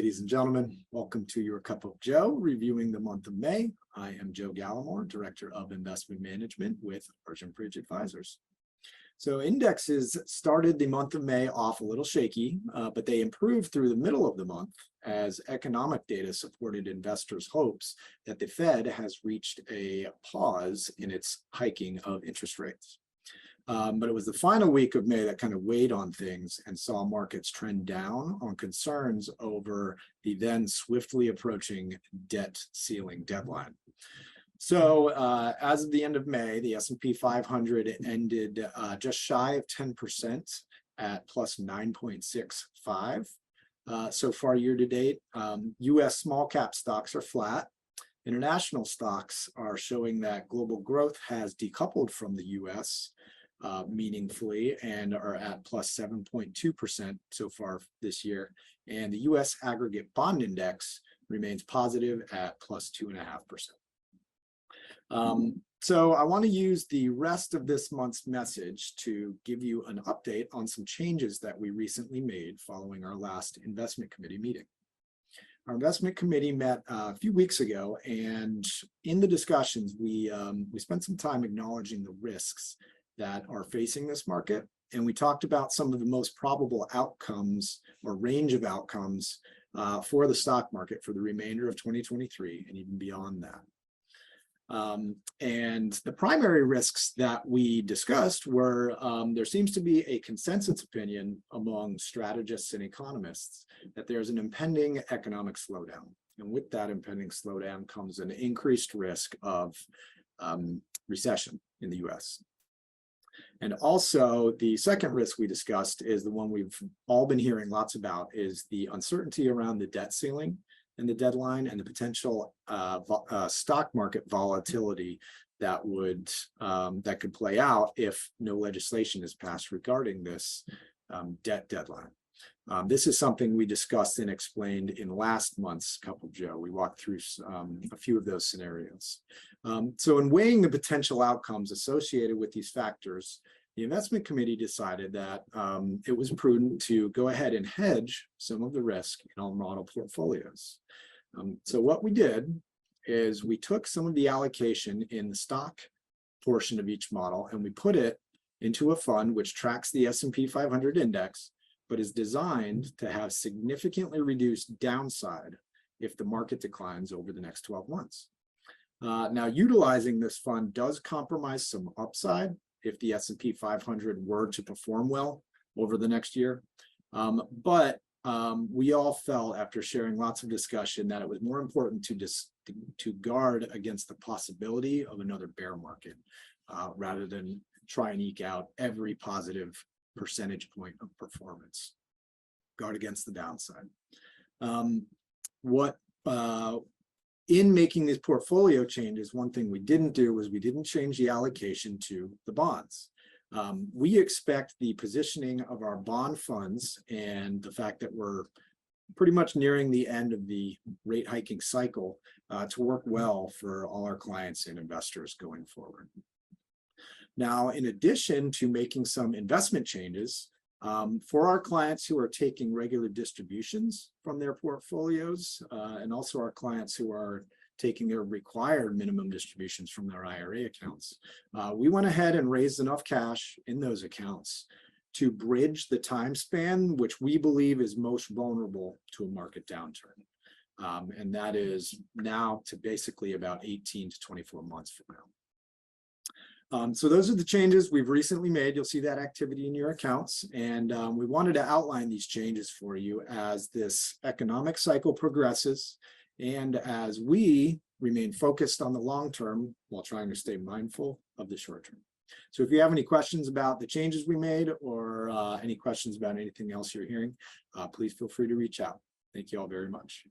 ladies and gentlemen. Welcome to your Cup of Joe, reviewing the month of May. I am Joe Gallimore, Director of Investment Management with Argent Bridge Advisors. So indexes started the month of May off a little shaky, but they improved through the middle of the month as economic data supported investors' hopes that the Fed has reached a pause in its hiking of interest rates. But it was the final week of May that kind of weighed on things and saw markets trend down on concerns over the then swiftly approaching debt ceiling deadline. So as of the end of May, the S&P 500 ended just shy of 10% at plus 9.65. So far year to date, US small cap stocks are flat. International stocks are showing that global growth has decoupled from the US meaningfully and are at plus 7.2% so far this year. And the US aggregate bond index remains positive at plus 2.5%. So I want to use the rest of this month's message to give you an update on some changes that we recently made following our last investment committee meeting. Our investment committee met a few weeks ago, and in the discussions, we spent some time acknowledging the risks that are facing this market. And we talked about some of the most probable outcomes or range of outcomes for the stock market for the remainder of 2023 and even beyond that. And the primary risks that we discussed were there seems to be a consensus opinion among strategists and economists that there's an impending economic slowdown. And with that impending slowdown comes an increased risk of recession in the US. And also the second risk we discussed is the one we've all been hearing lots about, is the uncertainty around the debt ceiling and the deadline and the potential stock market volatility that could play out if no legislation is passed regarding this debt deadline. This is something we discussed and explained in last month's Cup of Joe. We walked through a few of those scenarios. So in weighing the potential outcomes associated with these factors, the investment committee decided that it was prudent to go ahead and hedge some of the risk in our model portfolios. So what we did is we took some of the allocation in the stock portion of each model and we put it into a fund which tracks the S&P 500 index, but is designed to have significantly reduced downside if the market declines over the next 12 months. Now, utilizing this fund does compromise some upside if the S&P 500 were to perform well over the next year. But we all felt, after sharing lots of discussion, that it was more important to guard against the possibility of another bear market rather than try and eke out every positive percentage point of performance. Guard against the downside. In making these portfolio changes, one thing we didn't do was we didn't change the allocation to the bonds. We expect the positioning of our bond funds and the fact that we're pretty much nearing the end of the rate hiking cycle to work well for all our clients and investors going forward. Now, in addition to making some investment changes, for our clients who are taking regular distributions from their portfolios, and also our clients who are taking their required minimum distributions from their IRA accounts, we went ahead and raised enough cash in those accounts to bridge the time span which we believe is most vulnerable to a market downturn. And that is now to basically about 18 to 24 months from now. So those are the changes we've recently made. You'll see that activity in your accounts. And we wanted to outline these changes for you as this economic cycle progresses and as we remain focused on the long term while trying to stay mindful of the short term. So if you have any questions about the changes we made or any questions about anything else you're hearing, please feel free to reach out. Thank you all very much.